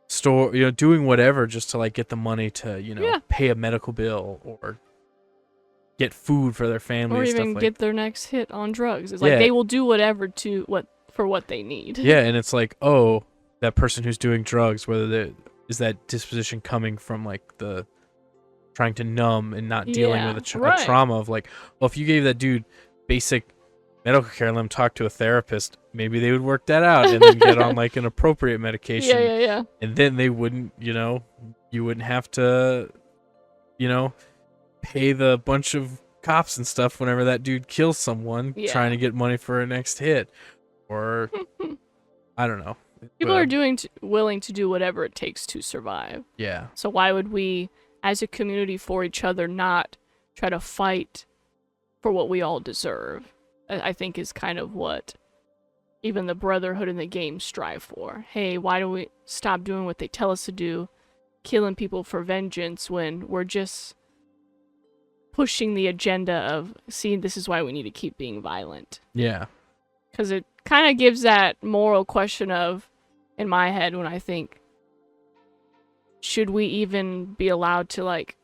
store, doing whatever just to like get the money to pay a medical bill or get food for their family, or and even stuff get their next hit on drugs. It's like they will do whatever for what they need. And it's like, oh, that person who's doing drugs, whether is that disposition coming from like the trying to numb and not dealing with a trauma of like, well, if you gave that dude basic medical care and let him talk to a therapist, maybe they would work that out and then get on like an appropriate medication. And then they wouldn't, you wouldn't have to, pay the bunch of cops and stuff whenever that dude kills someone trying to get money for a next hit, or I don't know. People are willing to do whatever it takes to survive. So why would we, as a community for each other, not try to fight for what we all deserve? I think is kind of what, even the brotherhood in the game strive for. Hey, why do we stop doing what they tell us to do, killing people for vengeance, when we're just pushing the agenda of, see, this is why we need to keep being violent. Yeah. Because it kind of gives that moral question of, in my head, when I think, should we even be allowed to, like,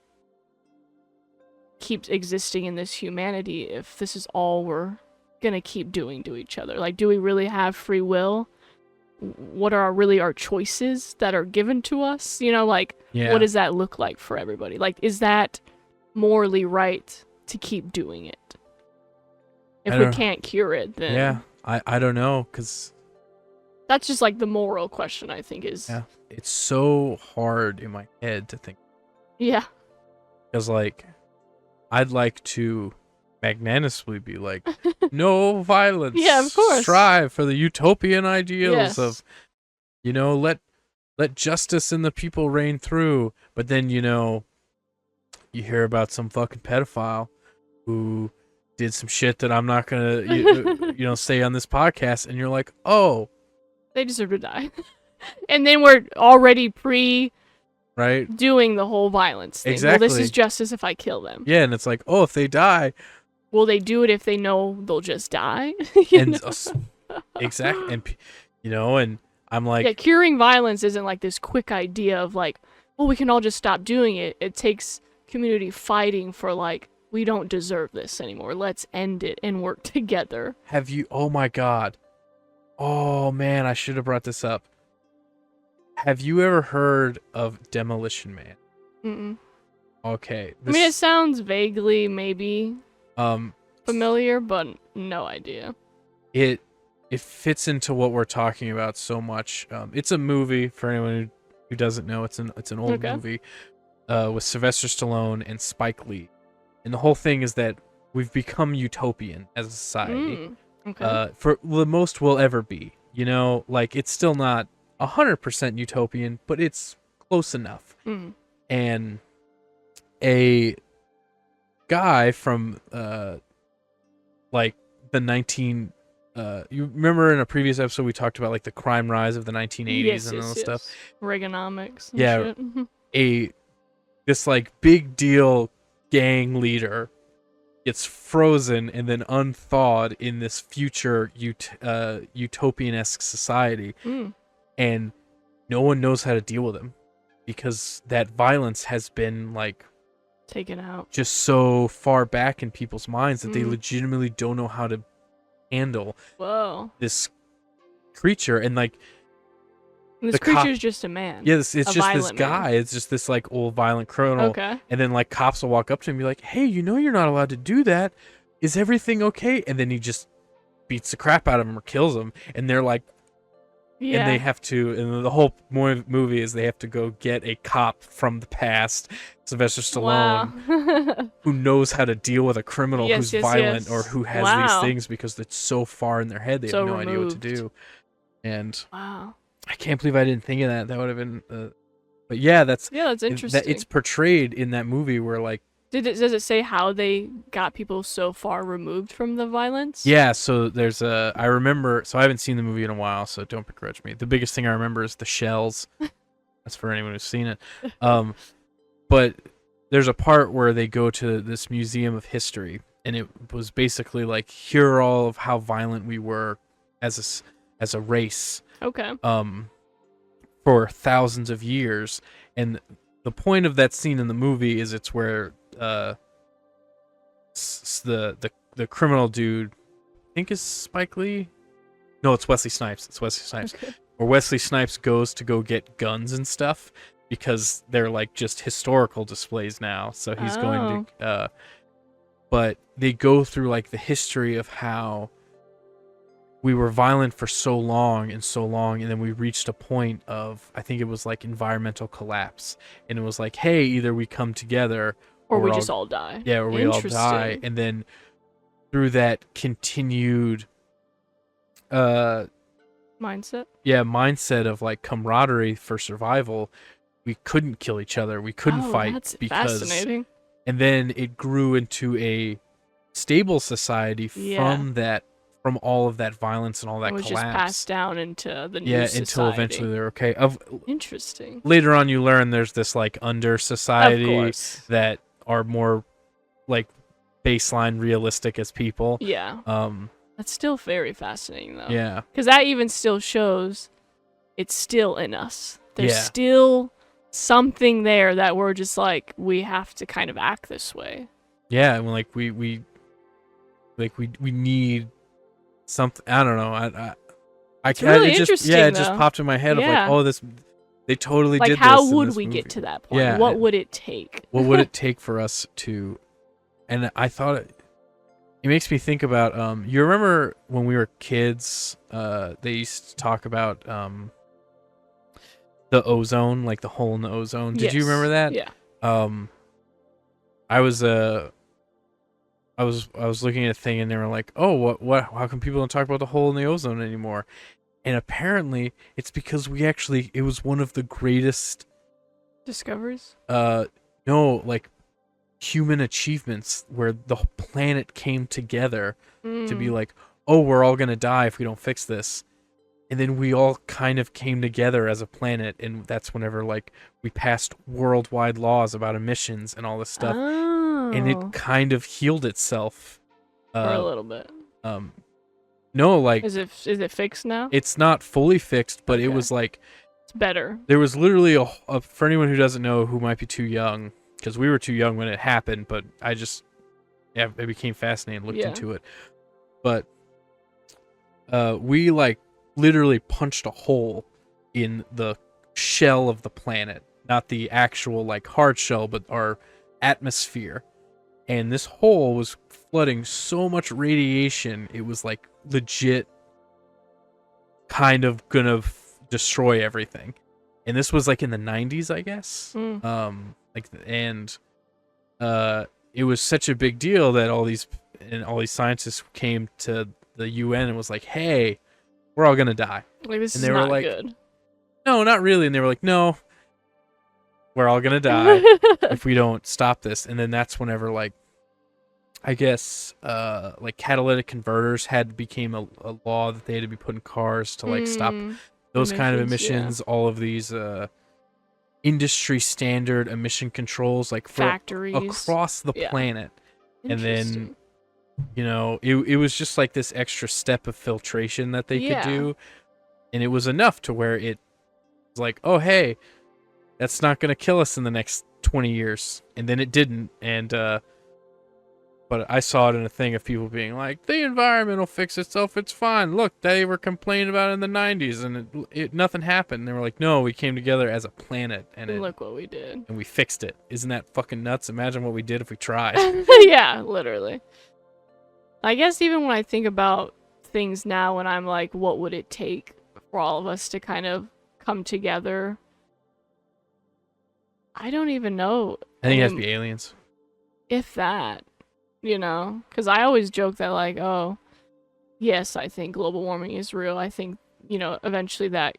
keep existing in this humanity if this is all we're gonna keep doing to each other? Like, do we really have free will? What are really our choices that are given to us? You know, like, Yeah. what does that look like for everybody? Like, is that morally right to keep doing it? If we can't cure it, then Yeah, I don't know, because that's just like the moral question, I think, is it's so hard in my head to think. Yeah. Because, like, I'd like to magnanimously be like, no violence. Yeah, of course. Strive for the utopian ideals Yes. of, you know, let justice and the people reign through. But then, you know, you hear about some fucking pedophile who did some shit that I'm not gonna, you know, say on this podcast, and you're like, oh, they deserve to die. And then we're already right, doing the whole violence thing. exactly. Well, this is justice if I kill them. Yeah, and it's like, oh, if they die, will they do it if they know they'll just die? and exactly, and you know, and I'm like, yeah, curing violence isn't like this quick idea of like, well, we can all just stop doing it. It takes community fighting for, like, we don't deserve this anymore. Let's end it and work together. have you? Oh my god, oh man, I should have brought this up. Have you ever heard of Demolition Man? Mm-mm. Okay, I mean, it sounds vaguely maybe um familiar, but no idea. it fits into what we're talking about so much. It's a movie for anyone who doesn't know. It's an old movie with Sylvester Stallone and Spike Lee, and the whole thing is that we've become utopian as a society. For the most we'll ever be. You know, like, it's still not 100% utopian, but it's close enough. And a guy from like the 19 you remember in a previous episode we talked about, like, the crime rise of the 1980s and all that stuff. Reaganomics and shit. This like big deal gang leader gets frozen and then unthawed in this future utopian-esque society. And no one knows how to deal with him because that violence has been, like, taken out just so far back in people's minds that they legitimately don't know how to handle this creature. And, like, this creature's just a man. Yeah, it's just this guy. Man. It's just this, like, old violent criminal. Okay. And then, like, cops will walk up to him and be like, hey, you know you're not allowed to do that. Is everything okay? And then he just beats the crap out of him or kills him. And they're like, and they have to, and the whole movie is they have to go get a cop from the past, Sylvester Stallone, who knows how to deal with a criminal who's violent or who has these things, because it's so far in their head they have no idea what to do. And I can't believe I didn't think of that. That would have been, but yeah, that's interesting. It's portrayed in that movie where, like, does it say how they got people so far removed from the violence? Yeah, so there's I remember, so I haven't seen the movie in a while, so don't begrudge me. The biggest thing I remember is the shells. That's for anyone who's seen it. But there's a part where they go to this museum of history, and it was basically like, here are all of how violent we were as a race. Okay. For thousands of years. And the point of that scene in the movie is it's where the criminal dude, I think is Spike Lee. No, it's Wesley Snipes. Okay. Where Wesley Snipes goes to go get guns and stuff because they're, like, just historical displays now. So he's going to, but they go through, like, the history of how we were violent for so long, and then we reached a point of, I think it was like environmental collapse, and it was like, hey, either we come together or we just all die. Yeah, or we all die. And then through that continued mindset. Yeah, mindset of, like, camaraderie for survival, we couldn't kill each other. We couldn't fight that's because fascinating. And then it grew into a stable society from that from all of that violence and all that It was collapse. just passed down into the new Yeah, society. until eventually they're okay. Interesting. Later on, you learn there's this like under society Of course. that are more like baseline realistic as people. Yeah. That's still very fascinating, though. Yeah. Because that even still shows it's still in us. There's Yeah. still something there that we're just like, we have to kind of act this way. Yeah, and like we need something. I don't know. It's really it just interesting, it just though. popped in my head of Yeah. like, oh, this they totally Like, did this. how in would this we movie. get to that point? Yeah, What would it take? What would it take for us to? And I thought it makes me think about you remember when we were kids, they used to talk about the ozone, like the hole in the ozone. Did you remember that? Yeah. I was looking at a thing and they were like, "Oh, what how come people don't talk about the hole in the ozone anymore?" And apparently it's because it was one of the greatest Discoveries? no, like human achievements where the planet came together to be like, "Oh, we're all going to die if we don't fix this." And then we all kind of came together as a planet, and that's whenever like we passed worldwide laws about emissions and all this stuff. And it kind of healed itself for a little bit. No, like Is it fixed now? it's not fully fixed, but it Okay. was like It's better. there was literally for anyone who doesn't know, who might be too young, because we were too young when it happened, but I became fascinated and looked Yeah. into it. But we like literally punched a hole in the shell of the planet, not the actual like hard shell, but our atmosphere. And this hole was flooding so much radiation, it was like legit kind of gonna destroy everything. And this was like in the 90s, I guess. It was such a big deal that all these scientists came to the UN and was like, "Hey, we're all gonna die." Like, this And is they were not like, good. "No, not really." And they were like, "No, we're all gonna die if we don't stop this." And then that's whenever, like, I guess, like catalytic converters became a law that they had to be put in cars to like stop those kind of emissions. Yeah. All of these industry standard emission controls, like for Factories across the Yeah. planet. And then, Interesting. you know, it was just like this extra step of filtration that they Yeah. could do, and it was enough to where it was like, oh hey, that's not gonna kill us in the next 20 years. And then it didn't. And but I saw it in a thing of people being like, the environment will fix itself, it's fine. Look, they were complaining about it in the 90s and nothing happened. And they were like, no, we came together as a planet and Look what we did. and we fixed it. Isn't that fucking nuts? Imagine what we did if we tried. Yeah, literally. I guess even when I think about things now, when I'm like, what would it take for all of us to kind of come together? I don't even know. I think it has to be aliens. If that, you know, because I always joke that, like, oh, yes, I think global warming is real. I think, you know, eventually that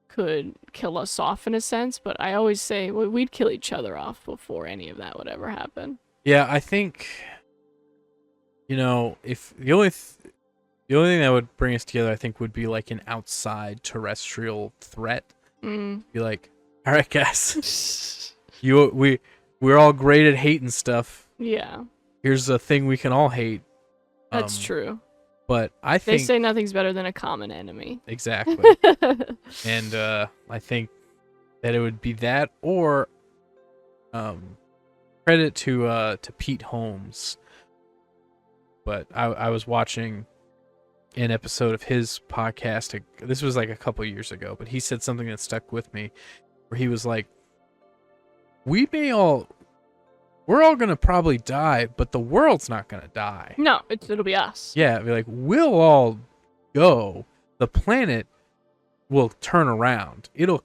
could kill us off in a sense, but I always say we'd kill each other off before any of that would ever happen. Yeah, I think, you know, if the only thing that would bring us together, I think, would be like an outside terrestrial threat. Be like, all right, guys, we're all great at hating stuff. Yeah. Here's a thing we can all hate. That's true. But I They think say nothing's better than a common enemy. exactly, and I think that it would be that, or credit to Pete Holmes. But I was watching an episode of his podcast. This was like a couple years ago, but he said something that stuck with me, where he was like, we're all gonna probably die, but the world's not gonna die. No, it'll be us. Yeah, be like, we'll all go. The planet will turn around. It'll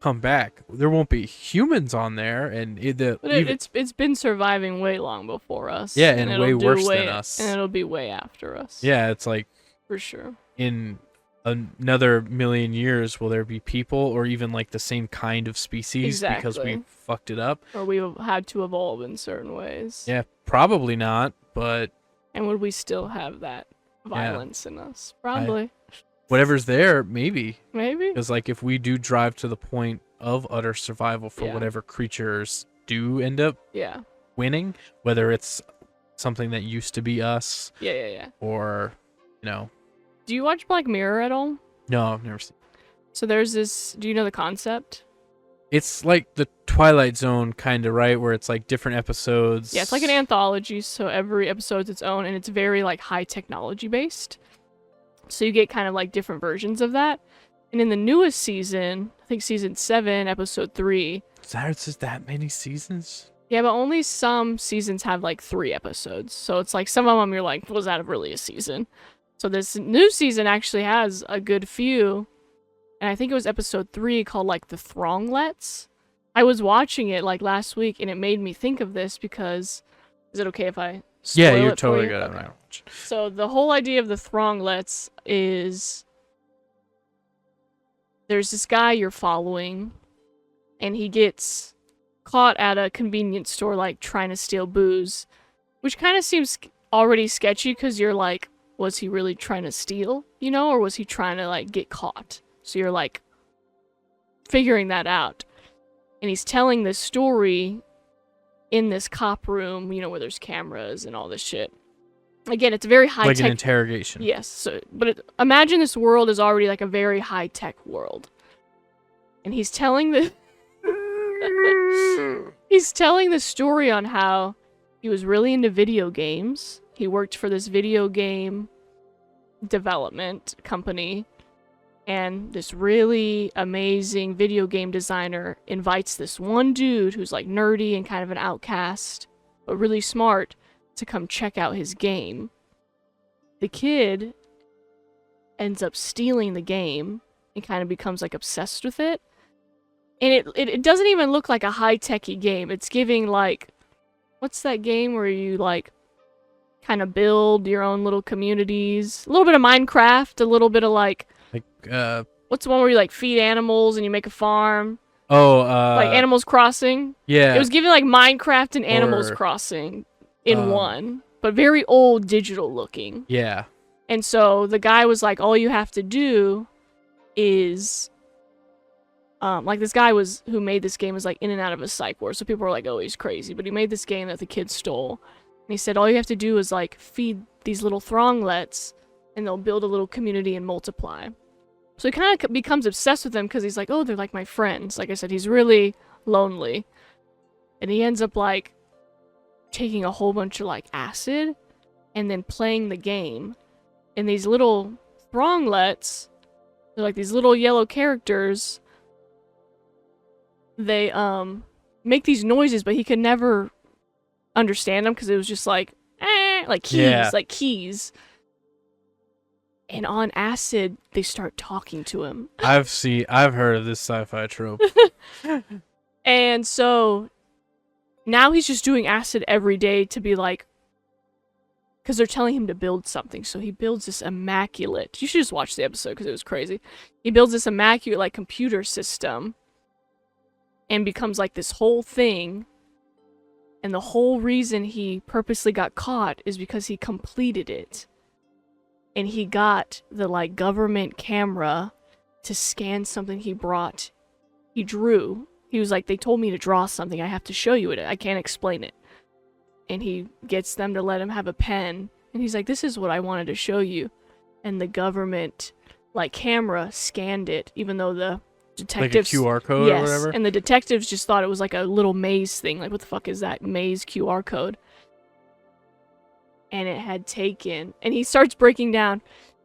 come back. There won't be humans on there, and It's been surviving way long before us. Yeah, and it'll way do worse than us. And it'll be way after us. yeah, it's like For sure. in another million years, will there be people or even like the same kind of species because we Exactly. fucked it up? Or we've had to evolve in certain ways. Yeah, probably not, but And would we still have that violence in us. Probably. Whatever's there, maybe. Maybe. Because like if we do drive to the point of utter survival for whatever creatures do end up winning, whether it's something that used to be us, or Do you watch Black Mirror at all? No, I've never seen. So there's this. Do you know the concept? It's like the Twilight Zone kind of, right? Where it's like different episodes. Yeah, it's like an anthology, so every episode's its own, and it's very like high technology based. So you get kind of like different versions of that. And in the newest season, I think season 7, episode 3. There's that many seasons? Yeah, but only some seasons have like 3 episodes. So it's like some of them you're like, was that really a season? So this new season actually has a good few. And I think it was episode 3 called like The Thronglets. I was watching it like last week and it made me think of this because, is it okay if I spoil Yeah, you're it totally for you? good. Okay. Okay. So the whole idea of the Thronglets is there's this guy you're following and he gets caught at a convenience store like trying to steal booze, which kind of seems already sketchy because you're like, was he really trying to steal, or was he trying to like get caught? So you're like figuring that out. And he's telling this story in this cop room, where there's cameras and all this shit. Again, it's a very high-tech... Like an interrogation. Yes. So, imagine this world is already like a very high-tech world. And he's telling the... he's telling the story on how he was really into video games. He worked for this video game development company. And this really amazing video game designer invites this one dude who's like nerdy and kind of an outcast, but really smart, to come check out his game. The kid ends up stealing the game and kind of becomes like obsessed with it. And it doesn't even look like a high-techy game. It's giving like, what's that game where you like kind of build your own little communities? A little bit of Minecraft, a little bit of like what's the one where you like feed animals and you make a farm? Like Animals Crossing. Yeah. It was giving like Minecraft and Animals Crossing in one, but very old digital looking. Yeah. And so the guy was like, all you have to do is like this guy who made this game was like in and out of a psych ward, so people were like, oh, he's crazy, but he made this game that the kid stole. And he said all you have to do is like feed these little Thronglets and they'll build a little community and multiply. So he kind of becomes obsessed with them because he's like, oh, they're like my friends. Like I said, he's really lonely. And he ends up like taking a whole bunch of like acid and then playing the game. And these little Thronglets, they're like these little yellow characters. They make these noises, but he could never understand them because it was just like, like keys, like keys. And on acid, they start talking to him. I've heard of this sci-fi trope. And so now he's just doing acid every day to be like, because they're telling him to build something. So he builds this immaculate, you should just watch the episode because it was crazy. He builds this immaculate like computer system and becomes like this whole thing. And the whole reason he purposely got caught is because he completed it. And he got the like government camera to scan something he brought. He drew. He was like, they told me to draw something. I have to show you it. I can't explain it. And he gets them to let him have a pen. And he's like, this is what I wanted to show you. And the government like camera scanned it, even though the detectives... Like a QR code or whatever? And the detectives just thought it was like a little maze thing. Like, what the fuck is that maze QR code? And it had taken, and he starts breaking down,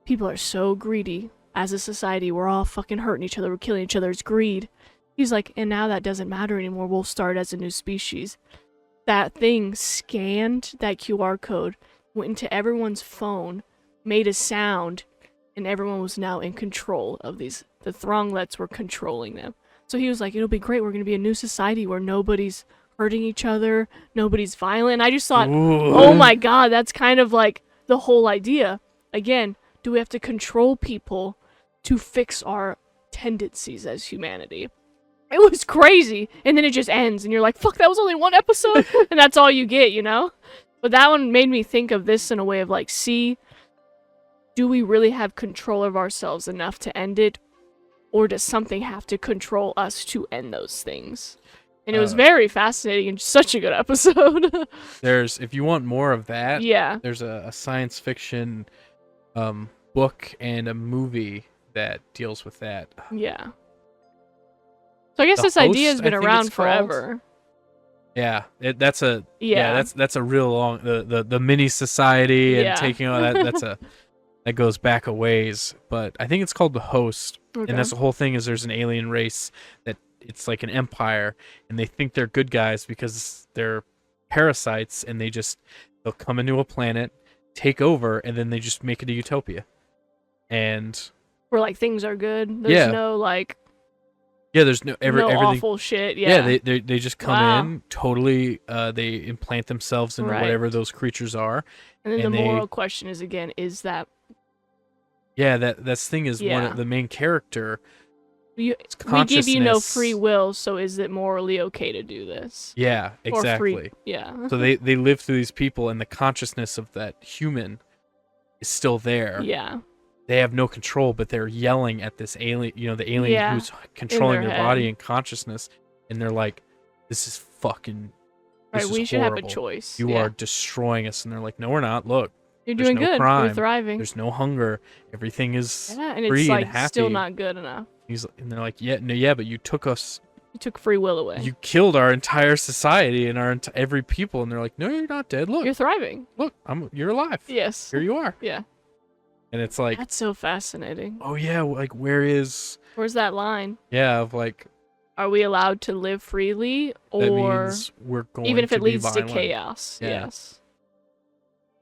people are so greedy. As a society, we're all fucking hurting each other, we're killing each other, it's greed. He's like, and now that doesn't matter anymore, we'll start as a new species. That thing scanned that QR code, went into everyone's phone, made a sound, and everyone was now in control of these. The Thronglets were controlling them. So he was like, it'll be great, we're gonna be a new society where nobody's hurting each other, nobody's violent. I just thought, oh my god, that's kind of like the whole idea. Again, do we have to control people to fix our tendencies as humanity? It was crazy. And then it just ends, and you're like, fuck, that was only one episode? And that's all you get, But that one made me think of this in a way of like, see, do we really have control of ourselves enough to end it, or does something have to control us to end those things? And it was very fascinating and such a good episode. If you want more of that, Yeah. there's a science fiction book and a movie that deals with that. Yeah. So I guess The this idea has Host, been I think around it's called. forever. Yeah, that's Yeah. that's a real long the mini society and Yeah. taking all that that goes back a ways. But I think it's called The Host, Okay. and that's the whole thing. Is there's an alien race that it's like an empire, and they think they're good guys because they're parasites, and they'll come into a planet, take over, and then they just make it a utopia. And Where like things are good. There's Yeah. no like yeah, there's no no everything. awful shit. Yeah. Yeah, they just come Wow. in totally. They implant themselves into Right. whatever those creatures are. and then and the they- moral question is again, is that Yeah, that thing is one Yeah. of the main character. we It's give you no consciousness. free will, so is it morally okay to do this? Yeah, Or exactly. free, yeah. So they live through these people, and the consciousness of that human is still there. Yeah. They have no control, but they're yelling at this alien. The alien Yeah, who's controlling their their body head. and consciousness, and they're like, "This is fucking. Right, This we is should have a horrible. choice. You yeah. are destroying us." And they're like, "No, we're not. Look, You're there's doing no good. crime. You're thriving. there's no hunger. Everything is Yeah, and free it's and like still happy." not good enough. And they're like, "Yeah, no, yeah, but you took us. You took free will away. You killed our entire society and our every people." And they're like, "No, you're not dead. Look, You're thriving. look, you're alive. Yes. Here you are." Yeah. And it's like, That's so fascinating. oh yeah, like where is Where's that line? of like Are we allowed to live freely, that or means we're going even if to it be leads to violent. chaos? Yeah. Yes.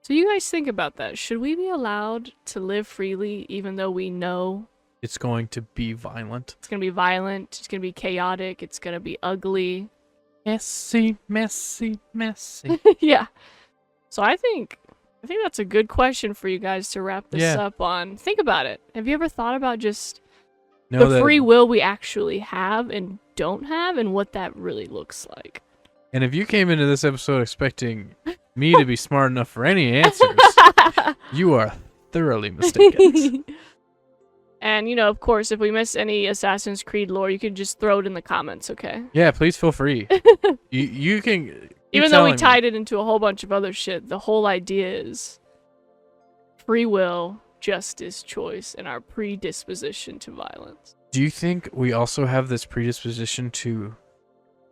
So you guys think about that. Should we be allowed to live freely even though we know It's going to be violent. it's going to be violent, it's going to be chaotic, it's going to be ugly? Messy, messy, messy. Yeah. So I think that's a good question for you guys to wrap this Yeah. up on. Think about it. Have you ever thought about just Know the that, free will we actually have and don't have and what that really looks like? and if you came into this episode expecting me to be smart enough for any answers, you are thoroughly mistaken. And, of course, if we miss any Assassin's Creed lore, you can just throw it in the comments, okay? Yeah, please feel free. You can. keep Even though we telling me. tied it into a whole bunch of other shit, the whole idea is free will, justice, choice, and our predisposition to violence. Do you think we also have this predisposition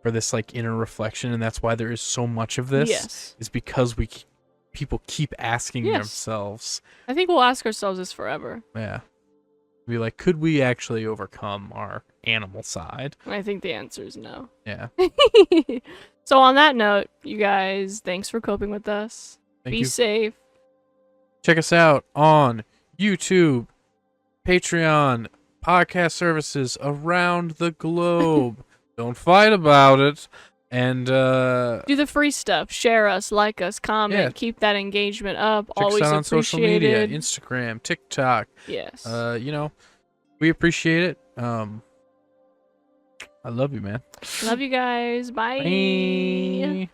for this like inner reflection, and that's why there is so much of this? Yes. Is because people keep asking Yes. themselves. I think we'll ask ourselves this forever. Yeah. Be like, could we actually overcome our animal side? And I think the answer is no. Yeah. So on that note, you guys, thanks for coping with us. Thank Be you. safe. Check us out on YouTube, Patreon, podcast services around the globe. Don't fight about it. And Do the free stuff. Share us, like us, comment, Yeah. keep that engagement up. check Always us out on social media, appreciated. Instagram, TikTok. Yes. We appreciate it. I love you, man. Love you guys. Bye. Bye.